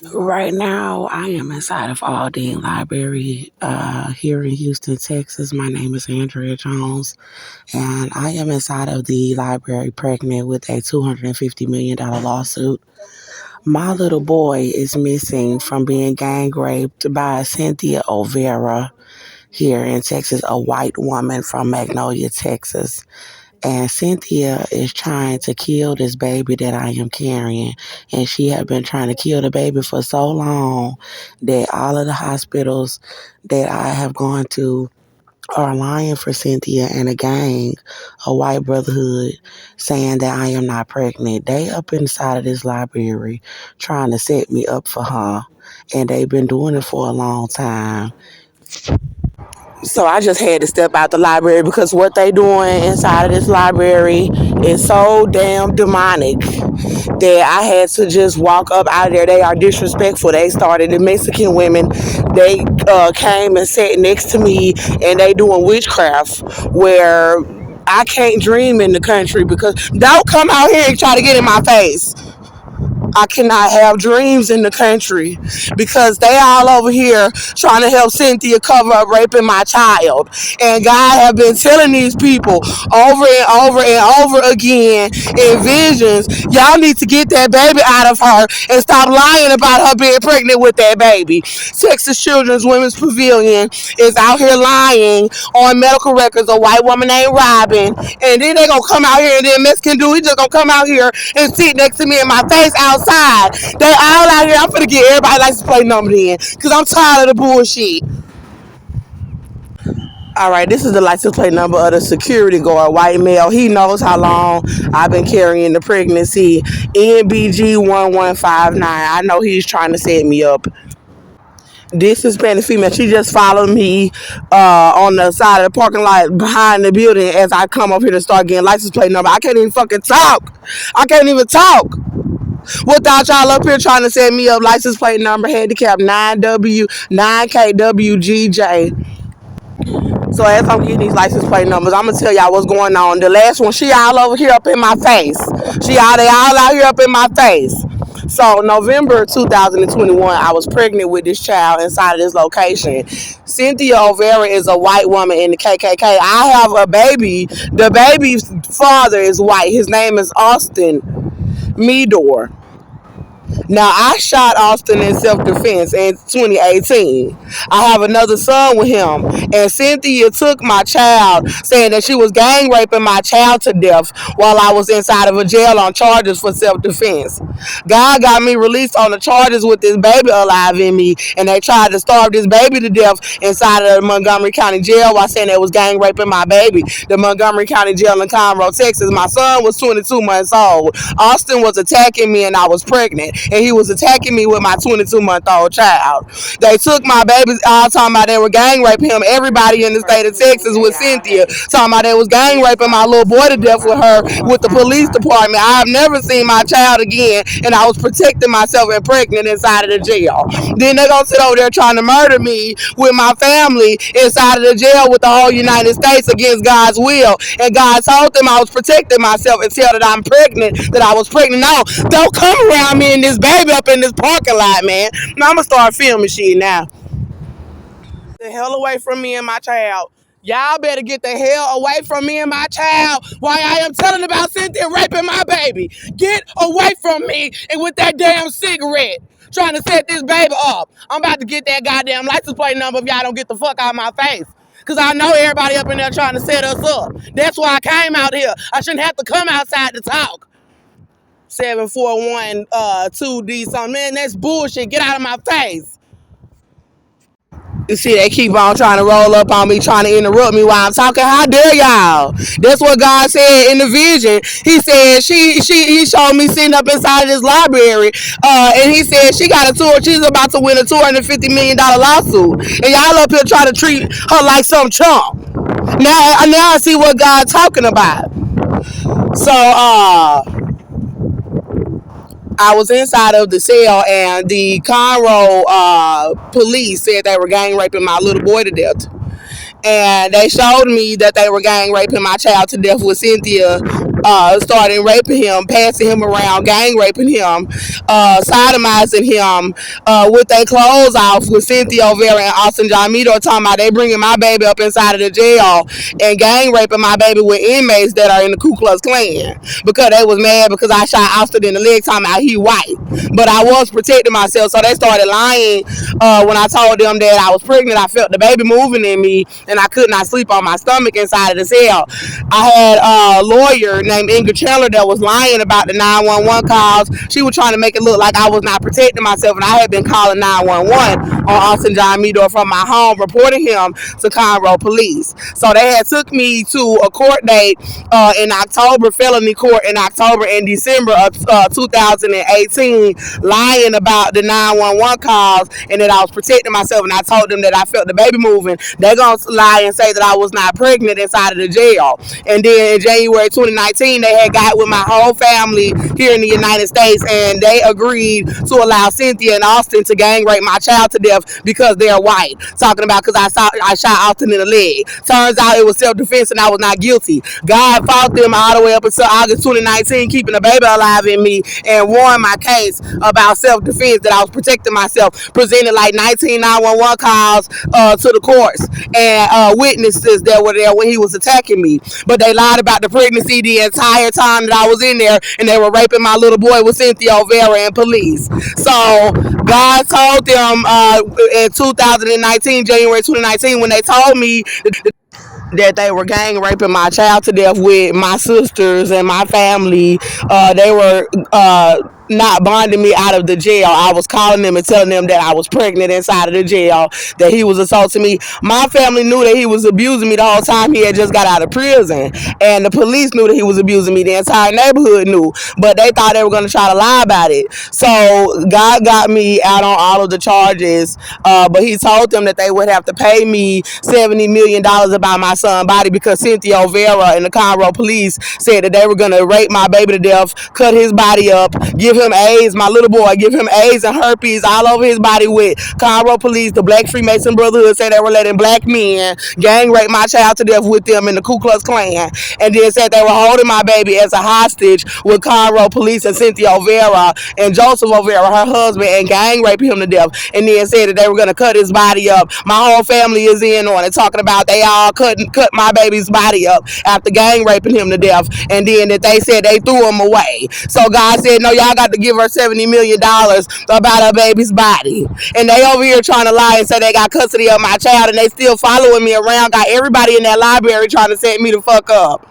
Right now, I am inside of Aldine Library here in Houston, Texas. My name is Andrea Jones, and I am inside of the library pregnant with a $250 million lawsuit. My little boy is missing from being gang raped by Cynthia Olvera here in Texas, a white woman from Magnolia, Texas. And Cynthia is trying to kill this baby that I am carrying. And she had been trying to kill the baby for so long that all of the hospitals that I have gone to are lying for Cynthia and a gang, a white brotherhood, saying that I am not pregnant. They up inside of this library trying to set me up for her. And they've been doing it for a long time. So I just had to step out the library because what they doing inside of this library is so damn demonic that I had to just walk up out of there. They are disrespectful. They started, the Mexican women, they came and sat next to me, and they doing witchcraft where I can't dream in the country because don't come out here and try to get in my face. I cannot have dreams in the country because they all over here trying to help Cynthia cover up raping my child. And God have been telling these people over and over and over again in visions, y'all need to get that baby out of her and stop lying about her being pregnant with that baby. Texas Children's Women's Pavilion is out here lying on medical records. A white woman named Robin, and then they gonna come out here, and then Mexican dude, he just gonna come out here and sit next to me in my face outside. They all out here. I'm finna get everybody license plate number in because I'm tired of the bullshit. All right, this is the license plate number of the security guard, white male. He knows how long I've been carrying the pregnancy. NBG1159. I know he's trying to set me up. This Hispanic female, she just followed me on the side of the parking lot behind the building as I come up here to start getting license plate number. I can't even fucking talk. I can't even talk without y'all up here trying to set me up. License plate number, handicap 9KWGJ. So as I'm getting these license plate numbers, I'm gonna tell y'all what's going on. The last one, she all over here up in my face. They all out here up in my face. So November 2021, I was pregnant with this child inside of this location. Cynthia Olvera is a white woman in the KKK. I have a baby. The baby's father is white. His name is Austin Meador. Now, I shot Austin in self-defense in 2018. I have another son with him. And Cynthia took my child, saying that she was gang raping my child to death while I was inside of a jail on charges for self-defense. God got me released on the charges with this baby alive in me, and they tried to starve this baby to death inside of the Montgomery County Jail while saying they was gang raping my baby. The Montgomery County Jail in Conroe, Texas. My son was 22 months old. Austin was attacking me, and I was pregnant. And he was attacking me with my 22-month-old child. They took my baby, all talking about they were gang raping him. Everybody in the state of Texas with Cynthia talking about they was gang raping my little boy to death with her with the police department. I have never seen my child again, and I was protecting myself and pregnant inside of the jail. Then they gonna sit over there trying to murder me with my family inside of the jail with the whole United States against God's will. And God told them I was protecting myself until that I'm pregnant, that I was pregnant. No, don't come around me and this baby up in this parking lot, man. Now I'm gonna start filming shit now. The hell away from me and my child. Y'all better get the hell away from me and my child while I am telling about Cynthia raping my baby. Get away from me and with that damn cigarette trying to set this baby up. I'm about to get that goddamn license plate number if y'all don't get the fuck out of my face. Because I know everybody up in there trying to set us up. That's why I came out here. I shouldn't have to come outside to talk. 741 2D something. Man, that's bullshit. Get out of my face. You see, they keep on trying to roll up on me, trying to interrupt me while I'm talking. How dare y'all? That's what God said in the vision. He said he showed me sitting up inside of this library, and he said she got a tour. She's about to win a $250 million lawsuit, and y'all up here trying to treat her like some chump. Now I see what God's talking about. So I was inside of the cell, and the Conroe police said they were gang raping my little boy to death. And they showed me that they were gang raping my child to death with Cynthia started raping him, passing him around, gang raping him, sodomizing him, with their clothes off, with Cynthia Olvera and Austin John Meador talking about they bringing my baby up inside of the jail and gang raping my baby with inmates that are in the Ku Klux Klan because they was mad because I shot Austin in the leg talking about he white. But I was protecting myself, so they started lying when I told them that I was pregnant. I felt the baby moving in me and I could not sleep on my stomach inside of the cell. I had a lawyer named Ingrid Chandler that was lying about the 911 calls. She was trying to make it look like I was not protecting myself, and I had been calling 911 on Austin John Meador from my home, reporting him to Conroe police. So they had took me to a court date in October, felony court in October and December of 2018, lying about the 911 calls and that I was protecting myself, and I told them that I felt the baby moving. They're going to lie and say that I was not pregnant inside of the jail. And then in January 2019, they had got with my whole family here in the United States, and they agreed to allow Cynthia and Austin to gang rape my child to death because they're white. Talking about because I shot Austin in the leg. Turns out it was self-defense and I was not guilty. God fought them all the way up until August 2019, keeping the baby alive in me, and won my case about self-defense, that I was protecting myself, presented like 19 911 calls to the courts and witnesses that were there when he was attacking me. But they lied about the pregnancy the entire time that I was in there, and they were raping my little boy with Cynthia Olvera and police. So God told them in 2019, January 2019, when they told me that they were gang raping my child to death with my sisters and my family. They were not bonding me out of the jail. I was calling them and telling them that I was pregnant inside of the jail, that he was assaulting me. My family knew that he was abusing me the whole time he had just got out of prison, and the police knew that he was abusing me. The entire neighborhood knew, but they thought they were going to try to lie about it. So God got me out on all of the charges, but he told them that they would have to pay me $70 million about my son's body because Cynthia Olvera and the Conroe police said that they were going to rape my baby to death, cut his body up, give him AIDS, my little boy, give him AIDS and herpes all over his body with Conroe police. The Black Freemason Brotherhood said they were letting black men gang rape my child to death with them in the Ku Klux Klan, and then said they were holding my baby as a hostage with Conroe police and Cynthia Olvera and Joseph Olvera, her husband, and gang raping him to death, and then said that they were going to cut his body up. My whole family is in on it, talking about they all cut my baby's body up after gang raping him to death, and then that they said they threw him away. So God said, no, y'all got to give her $70 million about her baby's body. And they over here trying to lie and say they got custody of my child, and they still following me around, got everybody in that library trying to set me the fuck up.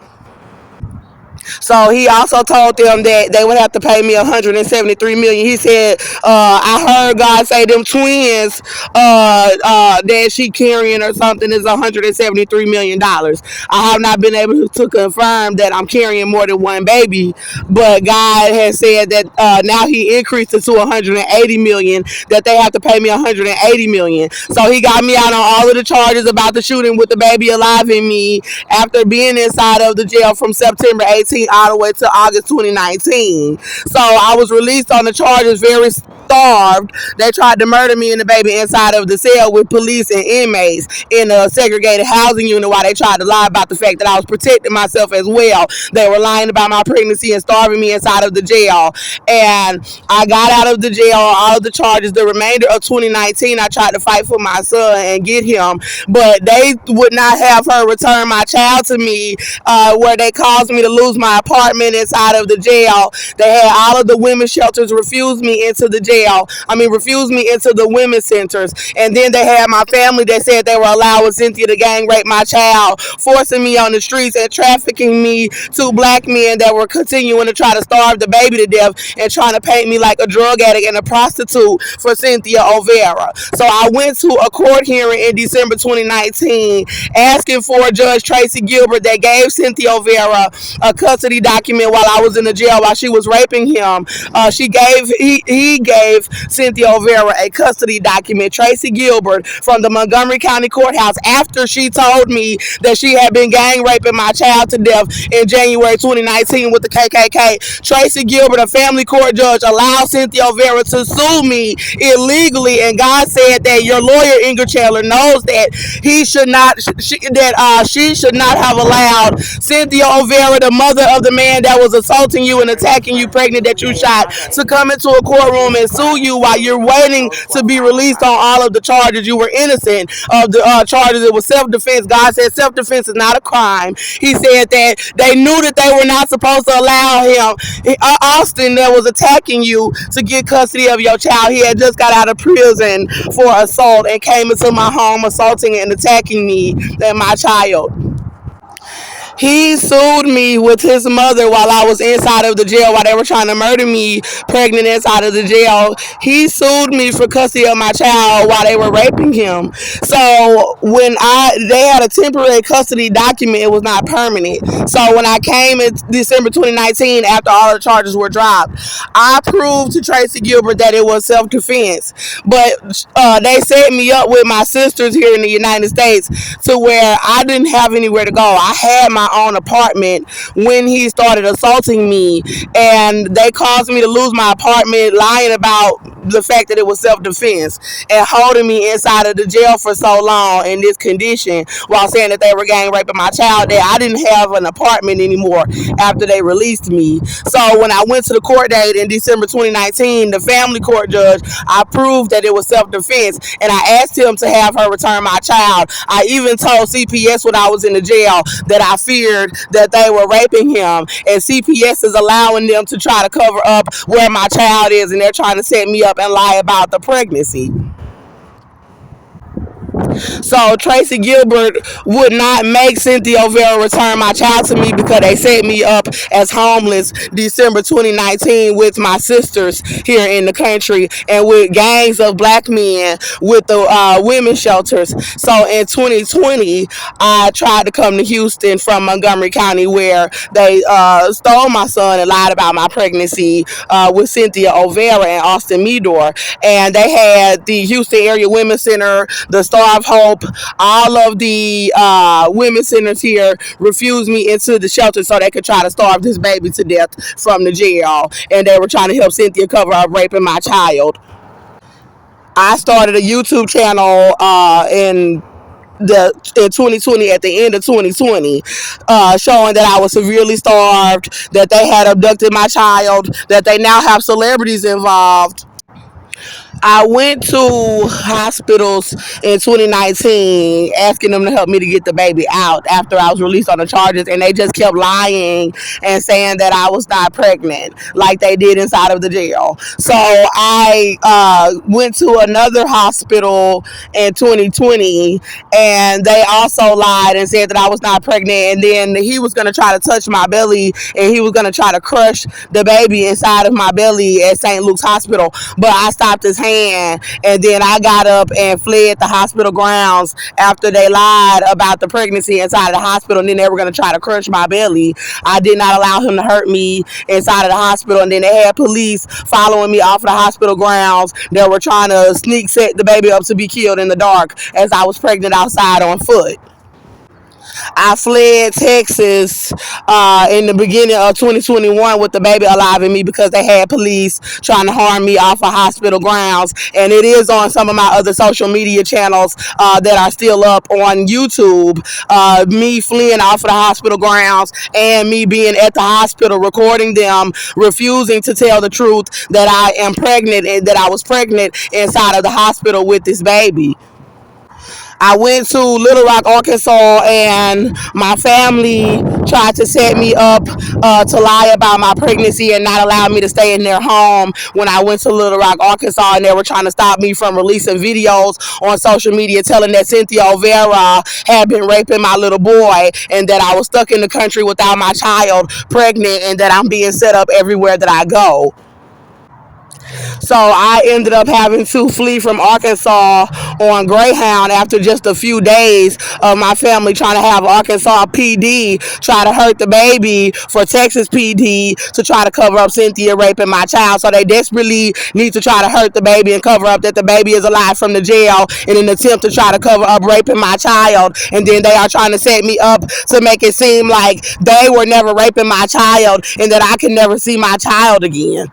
So he also told them that they would have to pay me $173 million. He said, I heard God say them twins that she carrying or something is $173 million. I have not been able to confirm that I'm carrying more than one baby, but God has said that now he increased it to $180 million, that they have to pay me $180 million. So he got me out on all of the charges about the shooting with the baby alive in me after being inside of the jail from September 18th all the way to August 2019. So I was released on the charges very starved. They tried to murder me and the baby inside of the cell with police and inmates in a segregated housing unit while they tried to lie about the fact that I was protecting myself as well. They were lying about my pregnancy and starving me inside of the jail. And I got out of the jail on all of the charges. The remainder of 2019, I tried to fight for my son and get him, but they would not have her return my child to me, where they caused me to lose my apartment inside of the jail. They had all of the women's shelters refuse me into the jail. Refuse me into the women's centers. And then they had my family that said they were allowing Cynthia to gang rape my child, forcing me on the streets and trafficking me to black men that were continuing to try to starve the baby to death and trying to paint me like a drug addict and a prostitute for Cynthia Olvera. So I went to a court hearing in December 2019 asking for Judge Tracy Gilbert that gave Cynthia Olvera a custody document while I was in the jail while she was raping him. He gave gave Cynthia Olvera a custody document, Tracy Gilbert, from the Montgomery County Courthouse after she told me that she had been gang raping my child to death in January 2019 with the KKK. Tracy Gilbert, a family court judge, allowed Cynthia Olvera to sue me illegally, and God said that your lawyer Ingrid Chandler knows that he should not, she should not have allowed Cynthia Olvera, the mother of the man that was assaulting you and attacking you, pregnant that you shot, to come into a courtroom and sue you while you're waiting to be released on all of the charges. You were innocent of the charges. It was self-defense. God said self-defense is not a crime. He said that they knew that they were not supposed to allow him, Austin, that was attacking you, to get custody of your child. He had just got out of prison for assault and came into my home assaulting and attacking me and my child. He sued me with his mother while I was inside of the jail, while they were trying to murder me, pregnant inside of the jail. He sued me for custody of my child while they were raping him. So when they had a temporary custody document, it was not permanent. So when I came in December 2019, after all the charges were dropped, I proved to Tracy Gilbert that it was self-defense. But they set me up with my sisters here in the United States to where I didn't have anywhere to go. I had my own apartment when he started assaulting me, and they caused me to lose my apartment, lying about the fact that it was self-defense and holding me inside of the jail for so long in this condition while saying that they were gang raping my child, that I didn't have an apartment anymore after they released me. So when I went to the court date in December 2019, the family court judge, I proved that it was self-defense, and I asked him to have her return my child. I even told CPS when I was in the jail that I feared that they were raping him, and CPS is allowing them to try to cover up where my child is, and they're trying to set me up and lie about the pregnancy. So Tracy Gilbert would not make Cynthia Olvera return my child to me because they set me up as homeless December 2019 with my sisters here in the country and with gangs of black men with the women's shelters. So in 2020, I tried to come to Houston from Montgomery County, where they stole my son and lied about my pregnancy with Cynthia Olvera and Austin Meador. And they had the Houston Area Women's Center, the Star of Hope, all of the women's centers here refused me into the shelter so they could try to starve this baby to death from the jail. And they were trying to help Cynthia cover up raping my child. I started a YouTube channel in 2020, at the end of 2020, showing that I was severely starved, that they had abducted my child, that they now have celebrities involved. I went to hospitals in 2019 asking them to help me to get the baby out after I was released on the charges, and they just kept lying and saying that I was not pregnant like they did inside of the jail. So I went to another hospital in 2020, and they also lied and said that I was not pregnant, and then he was going to try to touch my belly and he was going to try to crush the baby inside of my belly at St. Luke's Hospital, but I stopped his hand, and then I got up and fled the hospital grounds after they lied about the pregnancy inside of the hospital, and then they were going to try to crush my belly. I did not allow him to hurt me inside of the hospital, and then they had police following me off of the hospital grounds. They were trying to sneak set the baby up to be killed in the dark as I was pregnant outside on foot. I fled Texas in the beginning of 2021 with the baby alive in me because they had police trying to harm me off of hospital grounds. And it is on some of my other social media channels that are still up on YouTube. Me fleeing off of the hospital grounds and me being at the hospital recording them refusing to tell the truth that I am pregnant and that I was pregnant inside of the hospital with this baby. I went to Little Rock, Arkansas, and my family tried to set me up to lie about my pregnancy and not allow me to stay in their home when I went to Little Rock, Arkansas, and they were trying to stop me from releasing videos on social media telling that Cynthia Olvera had been raping my little boy and that I was stuck in the country without my child, pregnant, and that I'm being set up everywhere that I go. So I ended up having to flee from Arkansas on Greyhound after just a few days of my family trying to have Arkansas PD try to hurt the baby for Texas PD to try to cover up Cynthia raping my child. So they desperately need to try to hurt the baby and cover up that the baby is alive from the jail in an attempt to try to cover up raping my child. And then they are trying to set me up to make it seem like they were never raping my child and that I can never see my child again.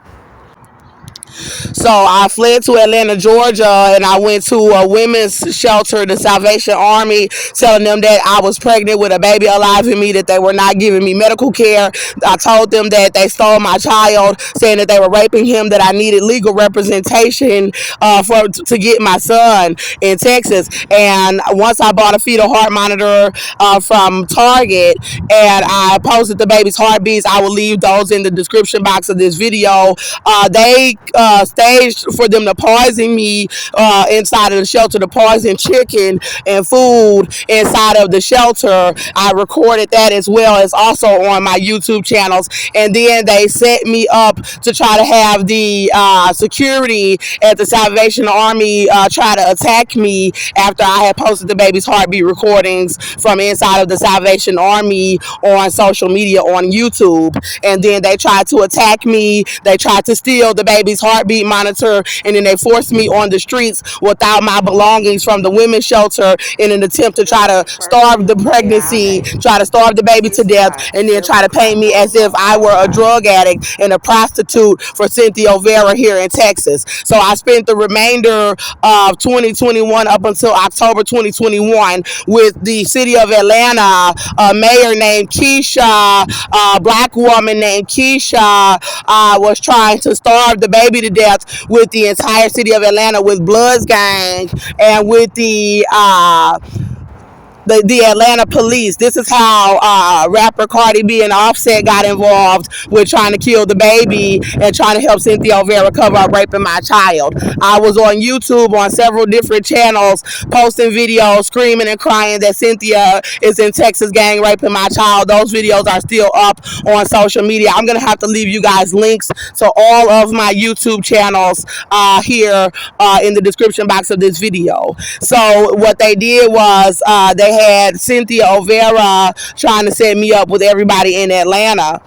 So I fled to Atlanta, Georgia, and I went to a women's shelter, the Salvation Army, telling them that I was pregnant with a baby alive in me, that they were not giving me medical care. I told them that they stole my child, saying that they were raping him, that I needed legal representation to get my son in Texas. And once I bought a fetal heart monitor from Target, and I posted the baby's heartbeats, I will leave those in the description box of this video. They staged for them to poison me inside of the shelter, to poison chicken and food inside of the shelter. I recorded that as well as also on my YouTube channels. And then they set me up to try to have the security at the Salvation Army try to attack me after I had posted the baby's heartbeat recordings from inside of the Salvation Army on social media on YouTube. And then they tried to attack me. They tried to steal the baby's heartbeat monitor, and then they forced me on the streets without my belongings from the women's shelter in an attempt to try to starve the pregnancy, try to starve the baby to death, and then try to paint me as if I were a drug addict and a prostitute for Cynthia Olvera here in Texas. So I spent the remainder of 2021 up until October 2021 with the city of Atlanta, a mayor named Keisha, a black woman named Keisha, was trying to starve the baby to death with the entire city of Atlanta, with Bloods gang and with the Atlanta police. This is how rapper Cardi B and Offset got involved with trying to kill the baby and trying to help Cynthia Olvera cover up raping my child. I was on YouTube on several different channels posting videos screaming and crying that Cynthia is in Texas gang raping my child. Those videos are still up on social media. I'm going to have to leave you guys links to all of my YouTube channels here in the description box of this video. So what they did was they had Cynthia Olvera trying to set me up with everybody in Atlanta.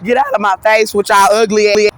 Get out of my face with y'all ugly.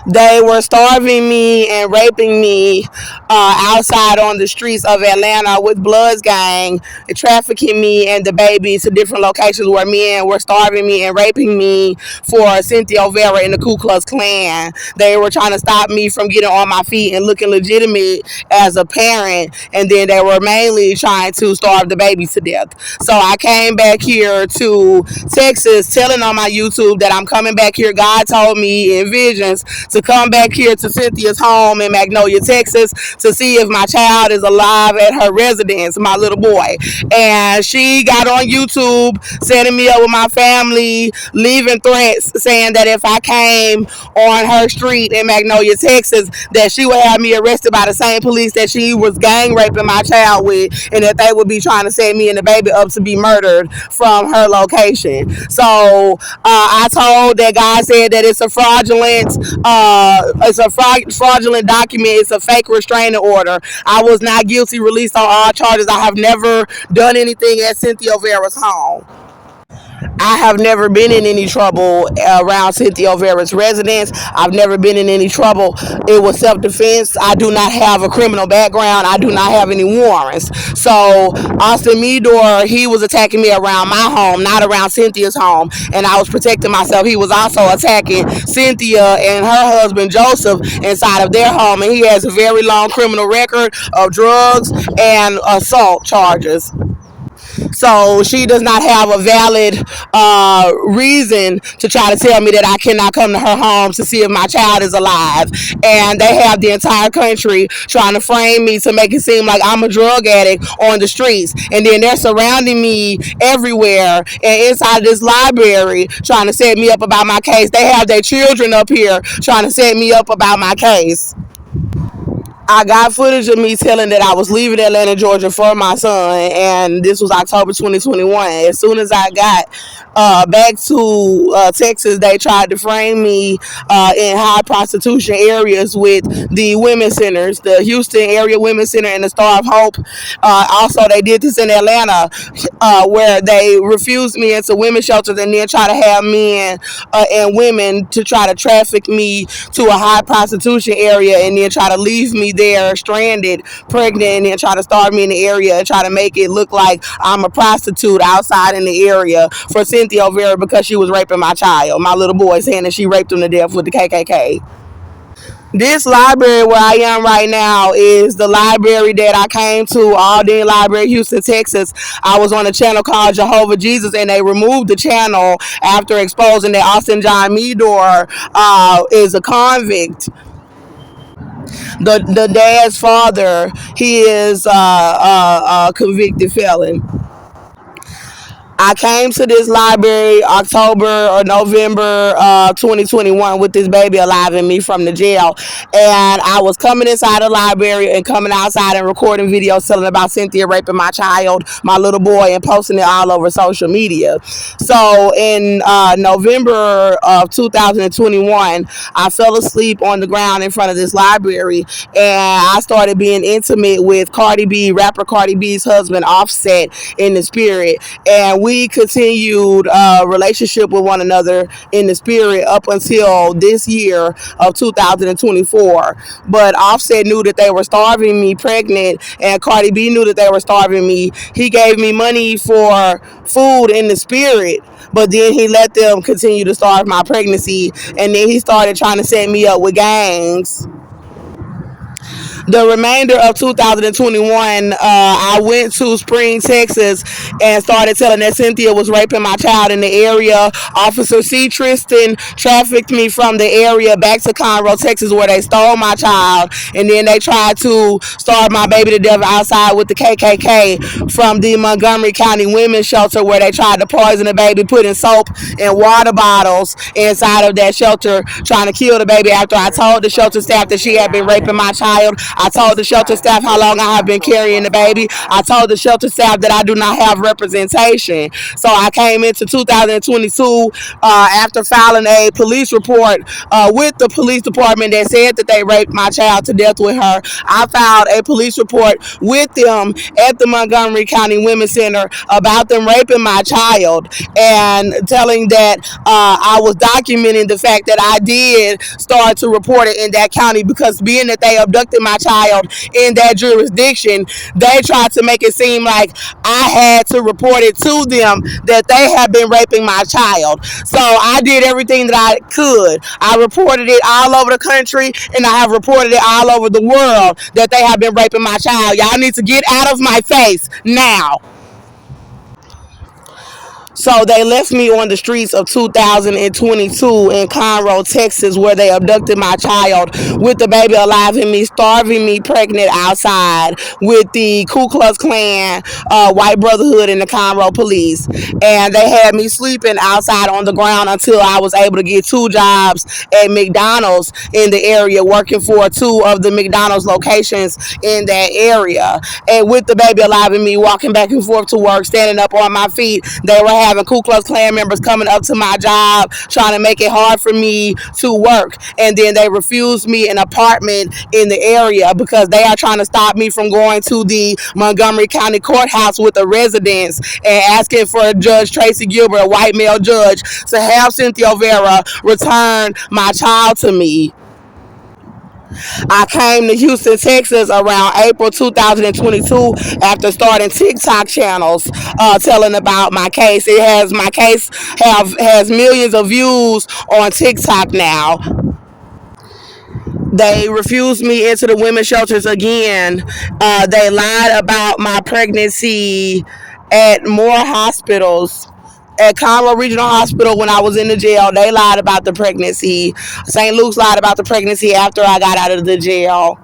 They were starving me and raping me outside on the streets of Atlanta with Bloods gang, trafficking me and the baby to different locations where men were starving me and raping me for Cynthia Olvera and the Ku Klux Klan. They were trying to stop me from getting on my feet and looking legitimate as a parent, and then they were mainly trying to starve the baby to death. So I came back here to Texas telling on my YouTube that I'm coming back here. God told me in visions to come back here to Cynthia's home in Magnolia, Texas, to see if my child is alive at her residence, my little boy. And she got on YouTube setting me up with my family, leaving threats saying that if I came on her street in Magnolia, Texas, that she would have me arrested by the same police that she was gang raping my child with, and that they would be trying to set me and the baby up to be murdered from her location. So I told that God said that it's a fraudulent document. It's a fake restraining order. I was not guilty, released on all charges. I have never done anything at Cynthia Olvera's home. I have never been in any trouble around Cynthia Olvera's residence. I've never been in any trouble. It was self-defense. I do not have a criminal background. I do not have any warrants. So Austin Meador, he was attacking me around my home, not around Cynthia's home, and I was protecting myself. He was also attacking Cynthia and her husband Joseph inside of their home, and he has a very long criminal record of drugs and assault charges. So she does not have a valid reason to try to tell me that I cannot come to her home to see if my child is alive. And they have the entire country trying to frame me to make it seem like I'm a drug addict on the streets. And then they're surrounding me everywhere and inside this library trying to set me up about my case. They have their children up here trying to set me up about my case. I got footage of me telling that I was leaving Atlanta, Georgia for my son, and this was October 2021. As soon as I got back to Texas, they tried to frame me in high prostitution areas with the women's centers, the Houston area women's center and the Star of Hope. Also, they did this in Atlanta, where they refused me into women's shelters and then try to have men and women to try to traffic me to a high prostitution area and then try to leave me there stranded, pregnant, and then try to starve me in the area and try to make it look like I'm a prostitute outside in the area for Cynthia Olvera because she was raping my child, my little boy, saying that she raped him to death with the KKK. This library where I am right now is the library that I came to, Aldine Library, Houston, Texas. I was on a channel called Jehovah Jesus, and they removed the channel after exposing that Austin John Meador is a convict. The dad's father, he is a convicted felon. I came to this library October or November 2021 with this baby alive in me from the jail. And I was coming inside the library and coming outside and recording videos telling about Cynthia raping my child, my little boy, and posting it all over social media. So in November of 2021, I fell asleep on the ground in front of this library, and I started being intimate with rapper Cardi B's husband, Offset, in the spirit. And we continued a relationship with one another in the spirit up until this year of 2024. But Offset knew that they were starving me pregnant, and Cardi B knew that they were starving me. He gave me money for food in the spirit, but then he let them continue to starve my pregnancy, and then he started trying to set me up with gangs. The remainder of 2021, I went to Spring, Texas, and started telling that Cynthia was raping my child in the area. Officer C. Tristan trafficked me from the area back to Conroe, Texas, where they stole my child, and then they tried to starve my baby to death outside with the KKK from the Montgomery County Women's Shelter, where they tried to poison the baby, putting soap and water bottles inside of that shelter, trying to kill the baby after I told the shelter staff that she had been raping my child. I told the shelter staff how long I have been carrying the baby. I told the shelter staff that I do not have representation. So I came into 2022 after filing a police report with the police department that said that they raped my child to death with her. I filed a police report with them at the Montgomery County Women's Center about them raping my child, and telling that I was documenting the fact that I did start to report it in that county, because being that they abducted my child in that jurisdiction, they tried to make it seem like I had to report it to them that they have been raping my child. So I did everything that I could. I reported it all over the country, and I have reported it all over the world that they have been raping my child. Y'all need to get out of my face now. So they left me on the streets of 2022 in Conroe, Texas, where they abducted my child with the baby alive in me, starving me pregnant outside with the Ku Klux Klan, White Brotherhood, and the Conroe police. And they had me sleeping outside on the ground until I was able to get 2 jobs at McDonald's in the area, working for 2 of the McDonald's locations in that area. And with the baby alive in me, walking back and forth to work, standing up on my feet, they were having Ku Klux Klan members coming up to my job, trying to make it hard for me to work. And then they refused me an apartment in the area because they are trying to stop me from going to the Montgomery County Courthouse with a residence and asking for Judge Tracy Gilbert, a white male judge, to have Cynthia Olvera return my child to me. I came to Houston, Texas around April 2022 after starting TikTok channels telling about my case. My case has millions of views on TikTok now. They refused me into the women's shelters again. They lied about my pregnancy at more hospitals. At Conroe Regional Hospital, when I was in the jail, they lied about the pregnancy. St. Luke's lied about the pregnancy after I got out of the jail.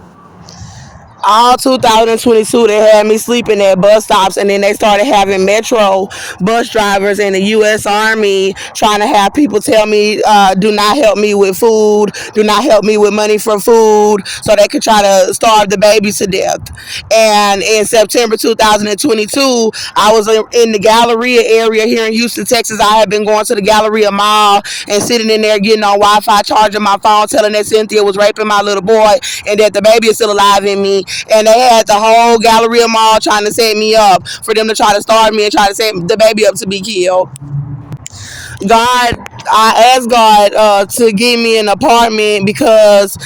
all 2022 they had me sleeping at bus stops, and then they started having metro bus drivers in the U.S. Army trying to have people tell me, do not help me with food, do not help me with money for food, so they could try to starve the babies to death. And in September 2022, I was in the Galleria area here in Houston, Texas. I had been going to the Galleria Mall and sitting in there getting on Wi-Fi, charging my phone, telling that Cynthia was raping my little boy and that the baby is still alive in me. And they had the whole Galleria Mall trying to set me up for them to try to starve me and try to set the baby up to be killed. God, I asked God to give me an apartment because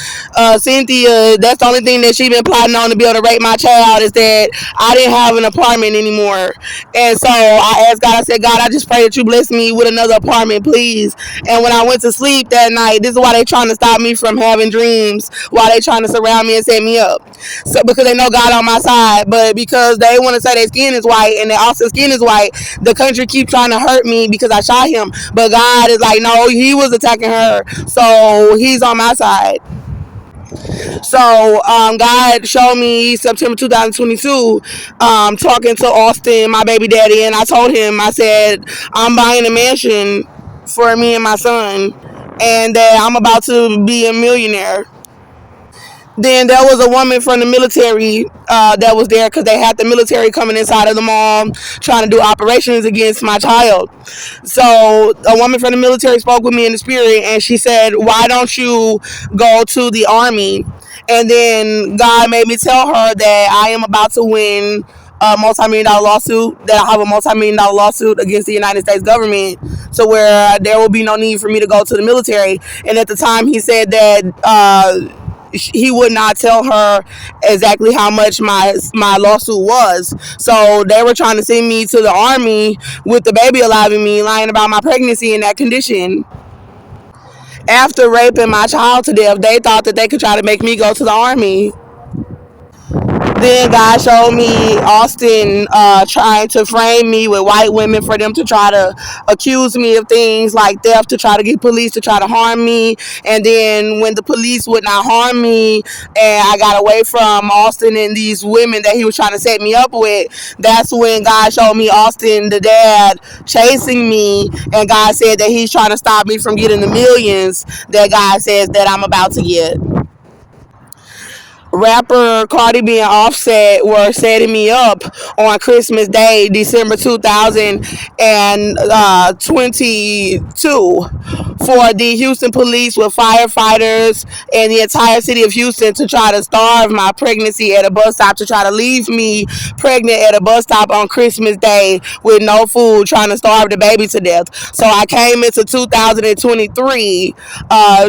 Cynthia, that's the only thing that she been plotting on to be able to rape my child, is that I didn't have an apartment anymore. And so I asked God, I said, God, I just pray that you bless me with another apartment, please. And when I went to sleep that night, this is why they trying to stop me from having dreams, why they trying to surround me and set me up. So because they know God on my side, but because they want to say their skin is white and their Austin skin is white, the country keep trying to hurt me because I shot him. But God is like, no, he was attacking her, so he's on my side. So God showed me September 2022, talking to Austin, my baby daddy, and I told him, I said, I'm buying a mansion for me and my son, and that I'm about to be a millionaire. Then there was a woman from the military that was there because they had the military coming inside of the mall trying to do operations against my child. So a woman from the military spoke with me in the spirit, and she said, why don't you go to the army? And then God made me tell her that I am about to win a multi-million dollar lawsuit, that I have a multi-million dollar lawsuit against the United States government, so where there will be no need for me to go to the military. And at the time he said that he would not tell her exactly how much my lawsuit was. So they were trying to send me to the army with the baby alive in me, lying about my pregnancy in that condition. After raping my child to death, they thought that they could try to make me go to the army. Then God showed me Austin trying to frame me with white women for them to try to accuse me of things like theft, to try to get police to try to harm me. And then when the police would not harm me and I got away from Austin and these women that he was trying to set me up with, that's when God showed me Austin, the dad, chasing me. And God said that he's trying to stop me from getting the millions that God says that I'm about to get. Rapper Cardi B and Offset were setting me up on Christmas Day, December 2022, for the Houston police with firefighters and the entire city of Houston to try to starve my pregnancy at a bus stop, to try to leave me pregnant at a bus stop on Christmas Day with no food, trying to starve the baby to death. So I came into 2023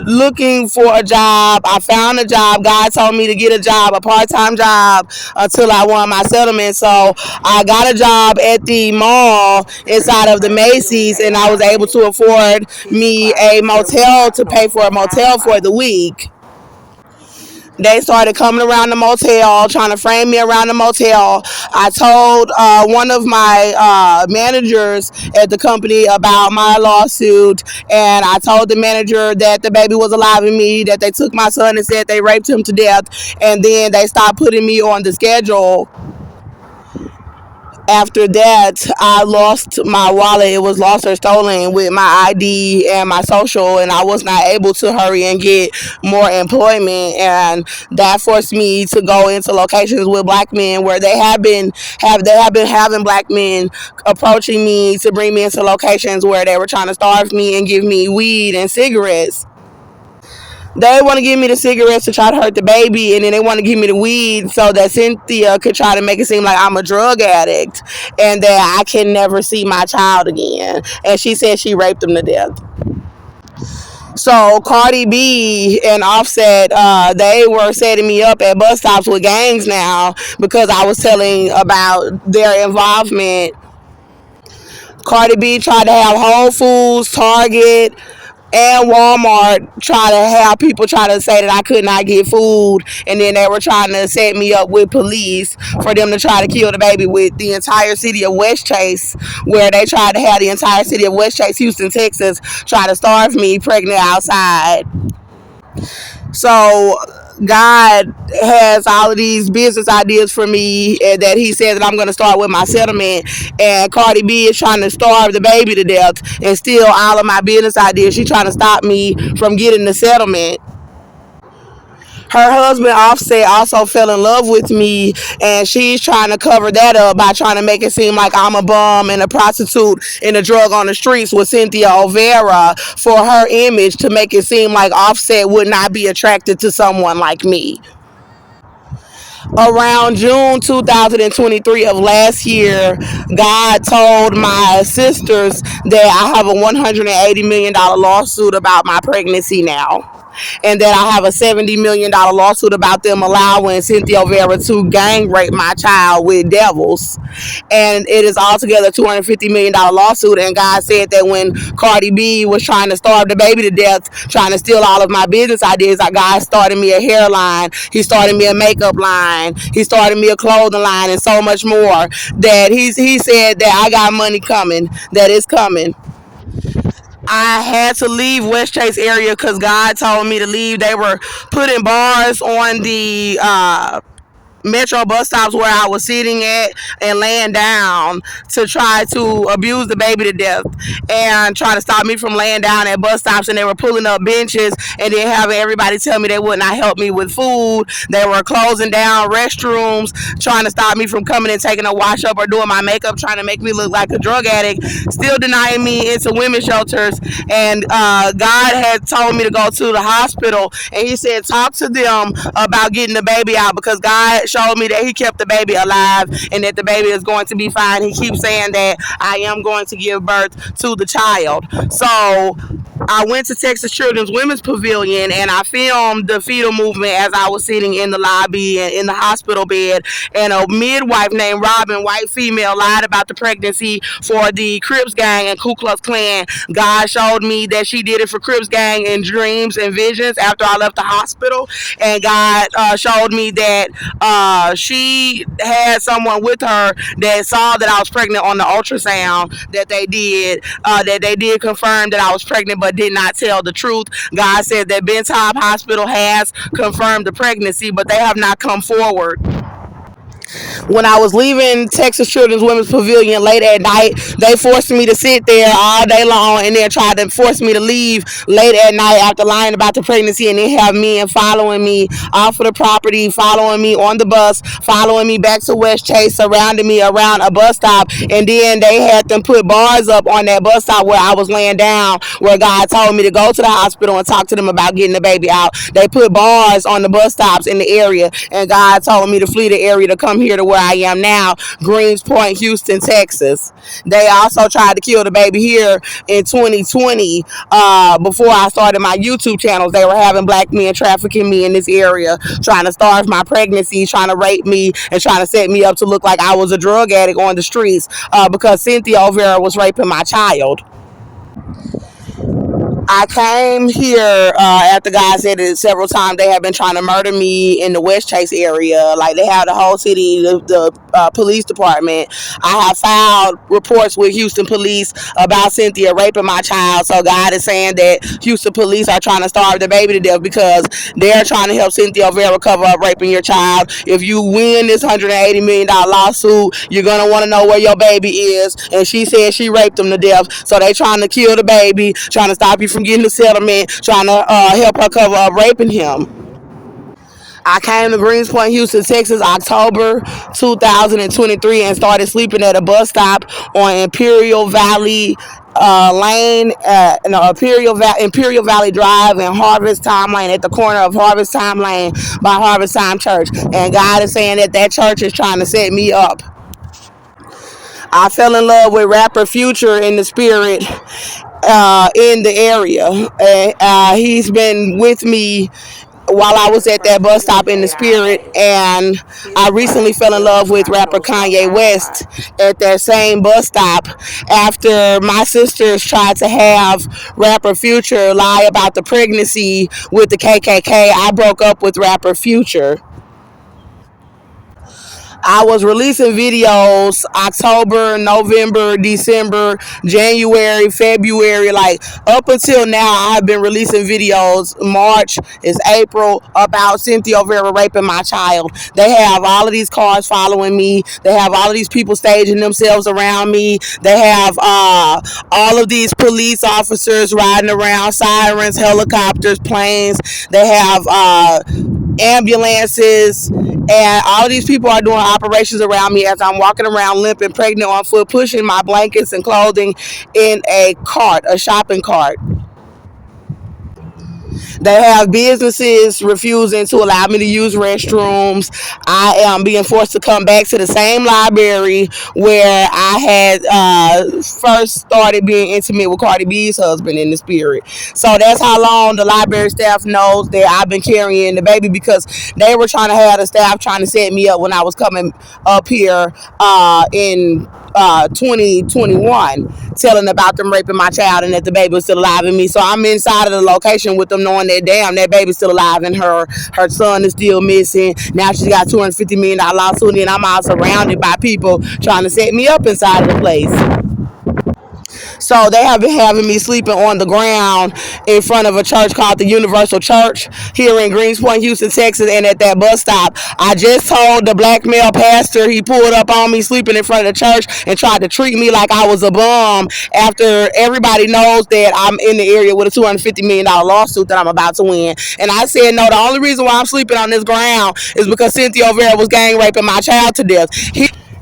looking for a job. I found a job. God told me to get a job, a part-time job, until I won my settlement. So I got a job at the mall inside of the Macy's, and I was able to afford me a motel, to pay for a motel for the week. They started coming around the motel, trying to frame me around the motel. I told one of my managers at the company about my lawsuit, and I told the manager that the baby was alive in me, that they took my son and said they raped him to death, and then they stopped putting me on the schedule. After that, I lost my wallet. It was lost or stolen with my ID and my social, and I was not able to hurry and get more employment. And that forced me to go into locations with black men where they have been having black men approaching me to bring me into locations where they were trying to starve me and give me weed and cigarettes. They want to give me the cigarettes to try to hurt the baby, and then they want to give me the weed so that Cynthia could try to make it seem like I'm a drug addict and that I can never see my child again. And she said she raped him to death. So Cardi B and Offset, they were setting me up at bus stops with gangs now because I was telling about their involvement. Cardi B tried to have Whole Foods, Target, and Walmart try to have people try to say that I could not get food, and then they were trying to set me up with police for them to try to kill the baby, with the entire city of West Chase, where they tried to have the entire city of West Chase, Houston, Texas, try to starve me pregnant outside. So God has all of these business ideas for me, and that he said that I'm going to start with my settlement, and Cardi B is trying to starve the baby to death and steal all of my business ideas. She's trying to stop me from getting the settlement. Her husband Offset also fell in love with me, and she's trying to cover that up by trying to make it seem like I'm a bum and a prostitute and a drug on the streets with Cynthia Olvera for her image, to make it seem like Offset would not be attracted to someone like me. Around June 2023 of last year, God told my sisters that I have a $180 million lawsuit about my pregnancy now, and that I have a $70 million lawsuit about them allowing Cynthia Olvera to gang rape my child with devils. And it is altogether $250 million lawsuit. And God said that when Cardi B was trying to starve the baby to death, trying to steal all of my business ideas, God started me a hairline, he started me a makeup line, he started me a clothing line, and so much more. That he said that I got money coming, that it's coming. I had to leave West Chase area because God told me to leave. They were putting bars on the metro bus stops where I was sitting at and laying down to try to abuse the baby to death and try to stop me from laying down at bus stops. And they were pulling up benches and then having everybody tell me they would not help me with food. They were closing down restrooms, trying to stop me from coming and taking a wash up or doing my makeup, trying to make me look like a drug addict, still denying me into women's shelters. And God had told me to go to the hospital, and he said talk to them about getting the baby out, because God showed me that he kept the baby alive and that the baby is going to be fine. He keeps saying that I am going to give birth to the child. So I went to Texas Children's Women's Pavilion and I filmed the fetal movement as I was sitting in the lobby and in the hospital bed. And a midwife named Robin, white female, lied about the pregnancy for the Crips gang and Ku Klux Klan. God showed me that she did it for Crips gang in dreams and visions after I left the hospital. And God showed me that she had someone with her that saw that I was pregnant on the ultrasound that they did confirm that I was pregnant but did not tell the truth. God said that Ben Taub Hospital has confirmed the pregnancy, but they have not come forward. When I was leaving Texas Children's Women's Pavilion late at night, they forced me to sit there all day long and then tried to force me to leave late at night after lying about the pregnancy, and then have men following me off of the property, following me on the bus, following me back to West Chase, surrounding me around a bus stop, and then they had them put bars up on that bus stop where I was laying down, where God told me to go to the hospital and talk to them about getting the baby out. They put bars on the bus stops in the area, and God told me to flee the area to come here to where I am now, Greens Point, Houston, Texas. They also tried to kill the baby here in 2020. Before I started my YouTube channels, they were having black men trafficking me in this area, trying to starve my pregnancy, trying to rape me, and trying to set me up to look like I was a drug addict on the streets, because Cynthia Olvera was raping my child. I came here after God said it several times. They have been trying to murder me in the West Chase area. Like, they have the whole city, the police department. I have filed reports with Houston police about Cynthia raping my child. So God is saying that Houston police are trying to starve the baby to death because they're trying to help Cynthia Olvera cover up raping your child. If you win this $180 million lawsuit, you're going to want to know where your baby is. And she said she raped him to death. So they trying to kill the baby, trying to stop you from getting the settlement, trying to help her cover up raping him. I came to Greenspoint, Houston, Texas, October 2023, and started sleeping at a bus stop on Imperial Valley Lane, no, Imperial Valley Drive and Harvest Time Lane, at the corner of Harvest Time Lane by Harvest Time Church. And God is saying that that church is trying to set me up. I fell in love with rapper Future in the spirit in the area. He's been with me while I was at that bus stop in the spirit, and I recently fell in love with rapper Kanye West at that same bus stop after my sisters tried to have rapper Future lie about the pregnancy with the KKK. I broke up with rapper Future. I was releasing videos October, November, December, January, February, like up until now. I've been releasing videos. March is April, about Cynthia Olvera raping my child. They have all of these cars following me. They have all of these people staging themselves around me. They have all of these police officers riding around, sirens, helicopters, planes. They have ambulances, and all these people are doing operations around me as I'm walking around limping, pregnant on foot, pushing my blankets and clothing in a cart, a shopping cart. They have businesses refusing to allow me to use restrooms. I am being forced to come back to the same library where I had first started being intimate with Cardi B's husband in the spirit. So that's how long the library staff knows that I've been carrying the baby, because they were trying to have the staff trying to set me up when I was coming up here in 2021, telling about them raping my child and that the baby was still alive in me. So I'm inside of the location with them, knowing that damn, that baby's still alive and her son is still missing. Now she's got $250 million lawsuit, and I'm all surrounded by people trying to set me up inside of the place. So they have been having me sleeping on the ground in front of a church called the Universal Church here in Greenspoint, Houston, Texas. And at that bus stop, I just told the black male pastor, he pulled up on me sleeping in front of the church and tried to treat me like I was a bum, after everybody knows that I'm in the area with a $250 million lawsuit that I'm about to win. And I said, no, the only reason why I'm sleeping on this ground is because Cynthia Olvera was gang raping my child to death.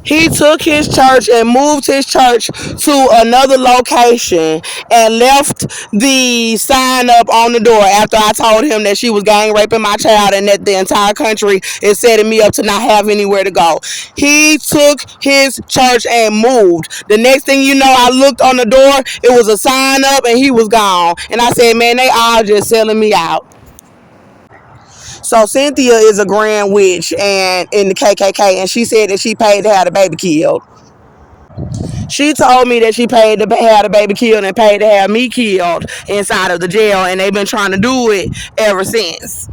He took his church and moved his church to another location and left the sign up on the door after I told him that she was gang raping my child and that the entire country is setting me up to not have anywhere to go. He took his church and moved. The next thing you know, I looked on the door, it was a sign up, and he was gone. And I said, man, they all just selling me out. So Cynthia is a grand witch and in the KKK, and she said that she paid to have the baby killed. She told me that she paid to have the baby killed and paid to have me killed inside of the jail, and they've been trying to do it ever since.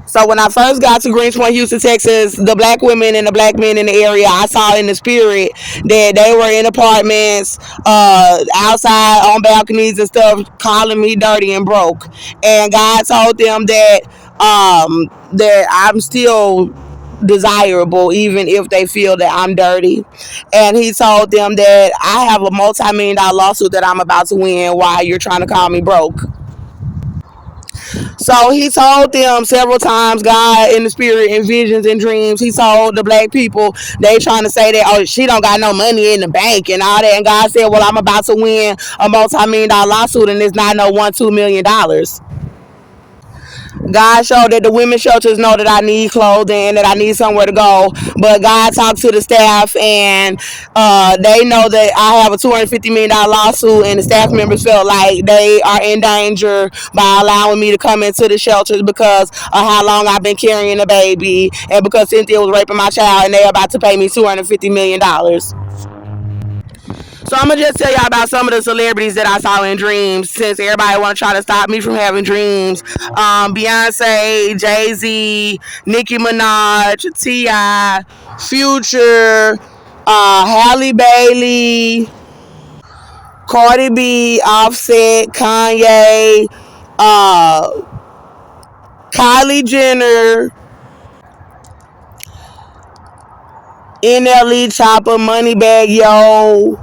So when I first got to Greenspoint, Houston, Texas, the black women and the black men in the area, I saw in the spirit that they were in apartments, outside on balconies and stuff, calling me dirty and broke. And God told them that I'm still desirable even if they feel that I'm dirty. And he told them that I have a multi-million-dollar lawsuit that I'm about to win while you're trying to call me broke. So he told them several times, God in the spirit, in visions and dreams, he told the black people, they trying to say that, oh, she don't got no money in the bank and all that. And God said, well, I'm about to win a multi-million-dollar lawsuit, and it's not no $1-2 million. God showed that the women's shelters know that I need clothing, that I need somewhere to go. But God talked to the staff, and they know that I have a $250 million lawsuit, and the staff members felt like they are in danger by allowing me to come into the shelters because of how long I've been carrying a baby, and because Cynthia was raping my child, and they're about to pay me $250 million. So I'm gonna just tell y'all about some of the celebrities that I saw in dreams, since everybody want to try to stop me from having dreams. Beyonce, Jay-Z, Nicki Minaj, T.I., Future, Halle Bailey, Cardi B, Offset, Kanye, Kylie Jenner, NLE Chopper, Moneybag Yo,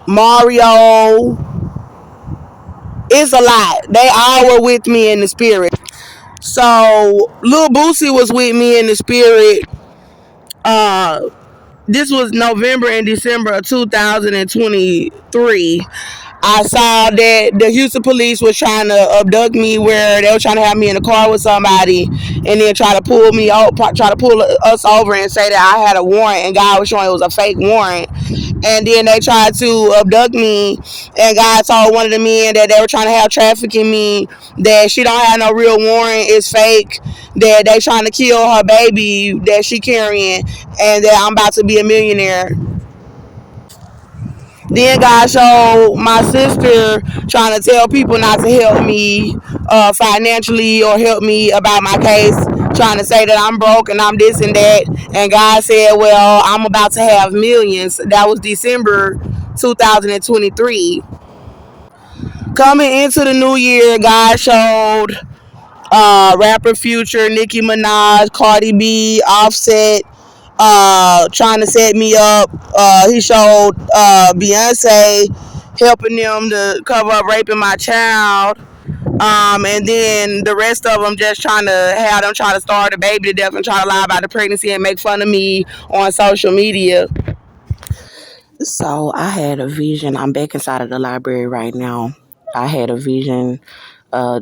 Mario. It's a lot. They all were with me in the spirit. So Lil Boosie was with me in the spirit. This was November and December of 2023. I saw that the Houston police was trying to abduct me, where they were trying to have me in a car with somebody and then try to pull us over and say that I had a warrant, and God was showing it was a fake warrant. And then they tried to abduct me, and God told one of the men that they were trying to have trafficking me, that she don't have no real warrant, it's fake, that they trying to kill her baby that she carrying, and that I'm about to be a millionaire. Then God showed my sister trying to tell people not to help me financially or help me about my case. trying to say that I'm broke and I'm this and that. And God said, well, I'm about to have millions. That was December 2023. Coming into the new year, God showed rapper Future, Nicki Minaj, Cardi B, Offset, trying to set me up. He showed Beyonce helping them to cover up raping my child. And then the rest of them just trying to have them try to starve the baby to death and try to lie about the pregnancy and make fun of me on social media. So I had a vision. I'm back inside of the library right now. I had a vision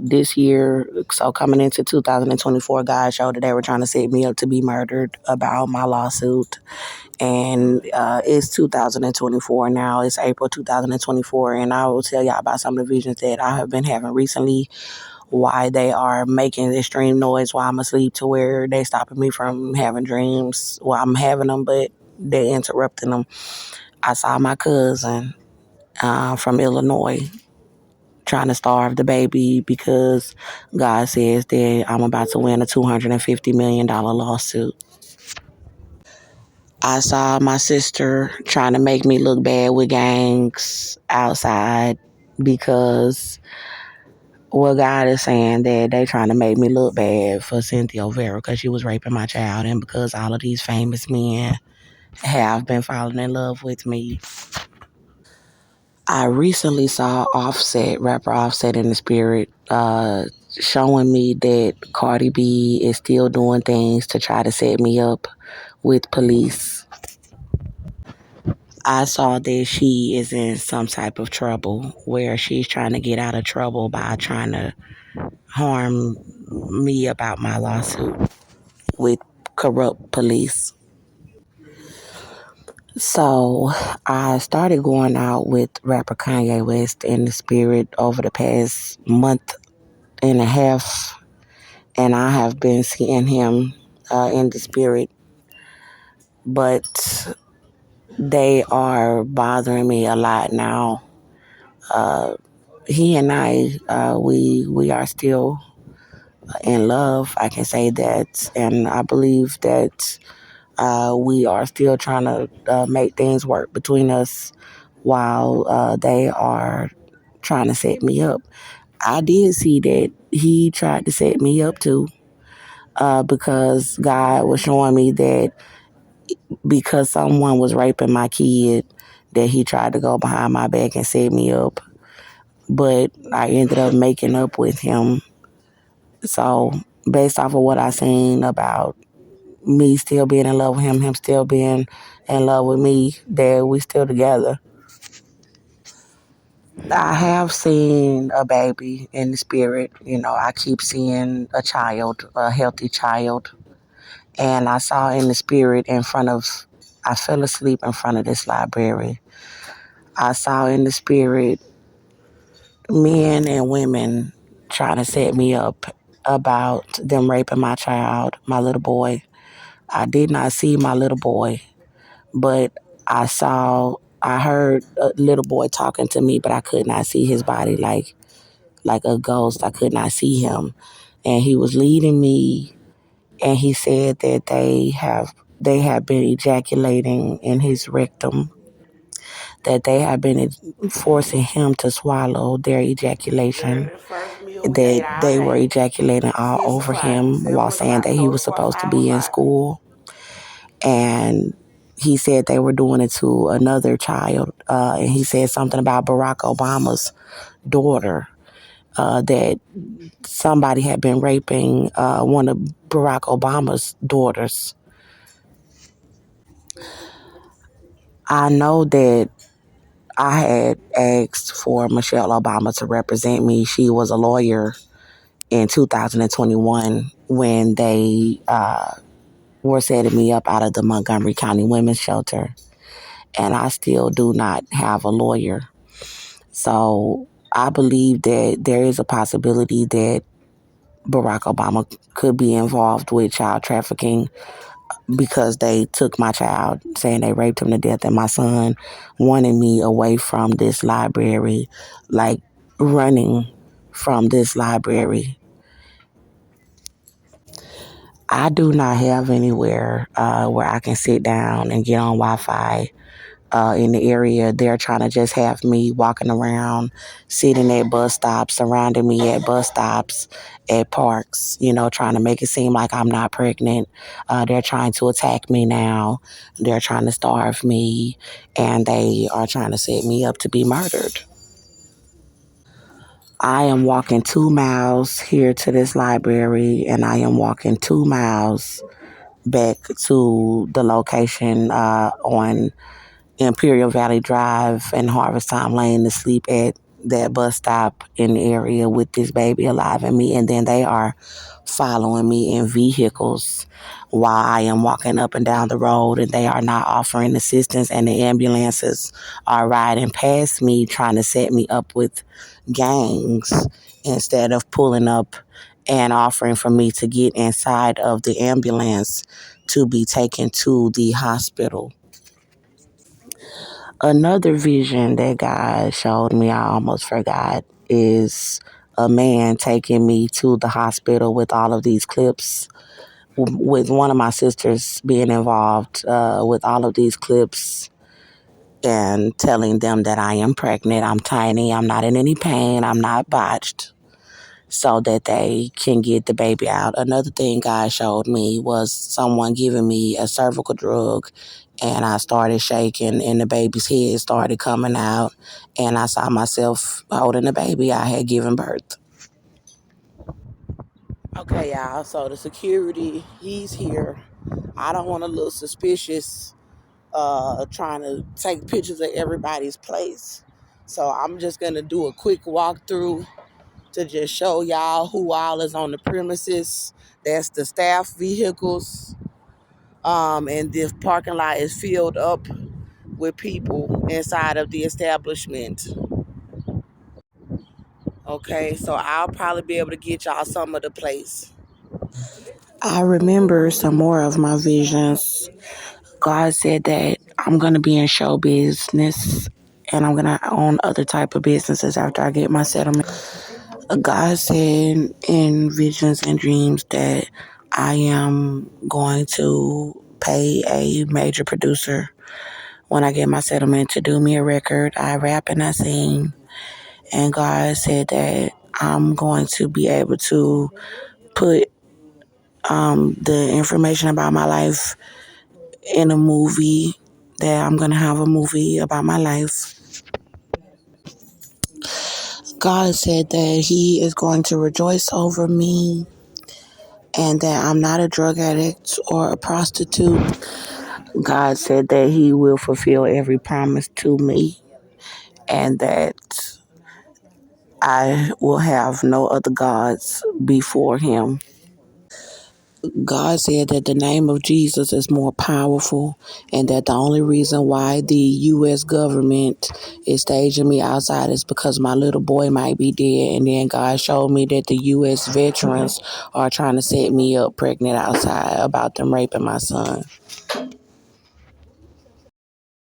this year. So coming into 2024, God showed that they were trying to set me up to be murdered about my lawsuit. And it's 2024 now. It's April 2024. And I will tell y'all about some of the visions that I have been having recently, why they are making extreme noise while I'm asleep to where they stopping me from having dreams while I'm having them, but they interrupting them. I saw my cousin from Illinois trying to starve the baby because God says that I'm about to win a $250 million lawsuit. I saw my sister trying to make me look bad with gangs outside because well, God is saying that they trying to make me look bad for Cynthia Olvera because she was raping my child and because all of these famous men have been falling in love with me. I recently saw rapper Offset in the spirit, showing me that Cardi B is still doing things to try to set me up with police. I saw that she is in some type of trouble where she's trying to get out of trouble by trying to harm me about my lawsuit with corrupt police. So I started going out with rapper Kanye West in the spirit over the past month and a half, and I have been seeing him in the spirit, but they are bothering me a lot now. He and I, we are still in love. I can say that, and I believe that we are still trying to make things work between us while they are trying to set me up. I did see that he tried to set me up too, because God was showing me that because someone was raping my kid, that he tried to go behind my back and set me up. But I ended up making up with him. So based off of what I seen about me still being in love with him, him still being in love with me, that we still together. I have seen a baby in the spirit. You know, I keep seeing a child, a healthy child. And I saw in the spirit I fell asleep in front of this library. I saw in the spirit men and women trying to set me up about them raping my child, my little boy. I did not see my little boy, but I heard a little boy talking to me, but I could not see his body like a ghost. I could not see him. And he was leading me, and he said that they have been ejaculating in his rectum, that they have been forcing him to swallow their ejaculation, that they were ejaculating all over him while saying that he was supposed to be in school. And he said they were doing it to another child. And he said something about Barack Obama's daughter, that somebody had been raping one of Barack Obama's daughters. I know that I had asked for Michelle Obama to represent me. She was a lawyer in 2021 when they were setting me up out of the Montgomery County Women's Shelter. And I still do not have a lawyer. So I believe that there is a possibility that Barack Obama could be involved with child trafficking because they took my child, saying they raped him to death, and my son wanted me away from this library, like running from this library. I do not have anywhere where I can sit down and get on Wi-Fi in the area. They're trying to just have me walking around, sitting at bus stops, surrounding me at bus stops, at parks, trying to make it seem like I'm not pregnant. They're trying to attack me now. They're trying to starve me, and they are trying to set me up to be murdered. I am walking 2 miles here to this library, and I am walking 2 miles back to the location on Imperial Valley Drive and Harvest Time Lane to sleep at that bus stop in the area with this baby alive in me. And then they are following me in vehicles while I am walking up and down the road, and they are not offering assistance, and the ambulances are riding past me trying to set me up with gangs instead of pulling up and offering for me to get inside of the ambulance to be taken to the hospital. Another vision that God showed me, I almost forgot, is a man taking me to the hospital with all of these clips, with one of my sisters being involved with all of these clips and telling them that I am pregnant, I'm tiny, I'm not in any pain, I'm not botched, so that they can get the baby out. Another thing God showed me was someone giving me a cervical drug, and I started shaking and the baby's head started coming out, and I saw myself holding the baby I had given birth. Okay, y'all, so the security, he's here. I don't want to look suspicious trying to take pictures of everybody's place. So I'm just going to do a quick walkthrough to just show y'all who all is on the premises. That's the staff vehicles. And this parking lot is filled up with people inside of the establishment. Okay, so I'll probably be able to get y'all some of the place. I remember some more of my visions. God said that I'm going to be in show business and I'm going to own other type of businesses after I get my settlement. God said in visions and dreams that I am going to pay a major producer when I get my settlement to do me a record. I rap and I sing. And God said that I'm going to be able to put the information about my life in a movie, that I'm going to have a movie about my life. God said that He is going to rejoice over me and that I'm not a drug addict or a prostitute. God said that He will fulfill every promise to me and that I will have no other gods before Him. God said that the name of Jesus is more powerful and that the only reason why the U.S. government is staging me outside is because my little boy might be dead. And then God showed me that the U.S. veterans are trying to set me up pregnant outside about them raping my son.